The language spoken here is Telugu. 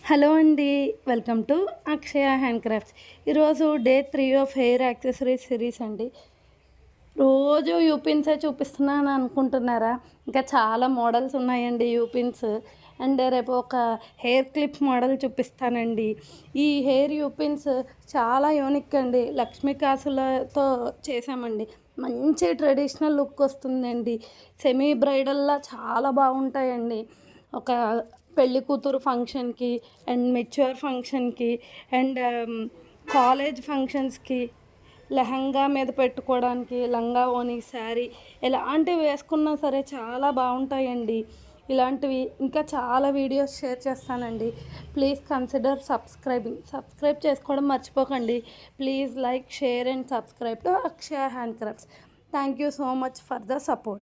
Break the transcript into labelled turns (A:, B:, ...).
A: హలో అండి. Welcome to Akshaya hand crafts. ఈరోజు day 3 of hair accessories series అండి. రోజు యూపిన్సే చూపిస్తున్నాను అనుకుంటున్నారా? ఇంకా చాలా మోడల్స్ ఉన్నాయండి యూపిన్స్. అండ్ రేపు ఒక హెయిర్ క్లిప్ మోడల్ చూపిస్తానండి. ఈ హెయిర్ యూపిన్స్ చాలా యూనిక్ అండి. లక్ష్మీ కాసులతో చేసామండి. మంచి ట్రెడిషనల్ లుక్ వస్తుందండి. సెమీ బ్రైడల్లా చాలా బాగుంటాయండి. ఒక పెళ్లి కూతురు ఫంక్షన్కి అండ్ మెచ్యూర్ ఫంక్షన్కి అండ్ కాలేజ్ ఫంక్షన్స్కి లెహంగా మీద పెట్టుకోవడానికి లంగా ఓని శారీ ఎలాంటివి వేసుకున్నా సరే చాలా బాగుంటాయండి. ఇలాంటివి ఇంకా చాలా వీడియోస్ షేర్ చేస్తానండి. ప్లీజ్ కన్సిడర్ సబ్స్క్రైబ్ చేసుకోవడం మర్చిపోకండి. Please like, share and subscribe to Akshaya hand crafts. Thank you so much for the support.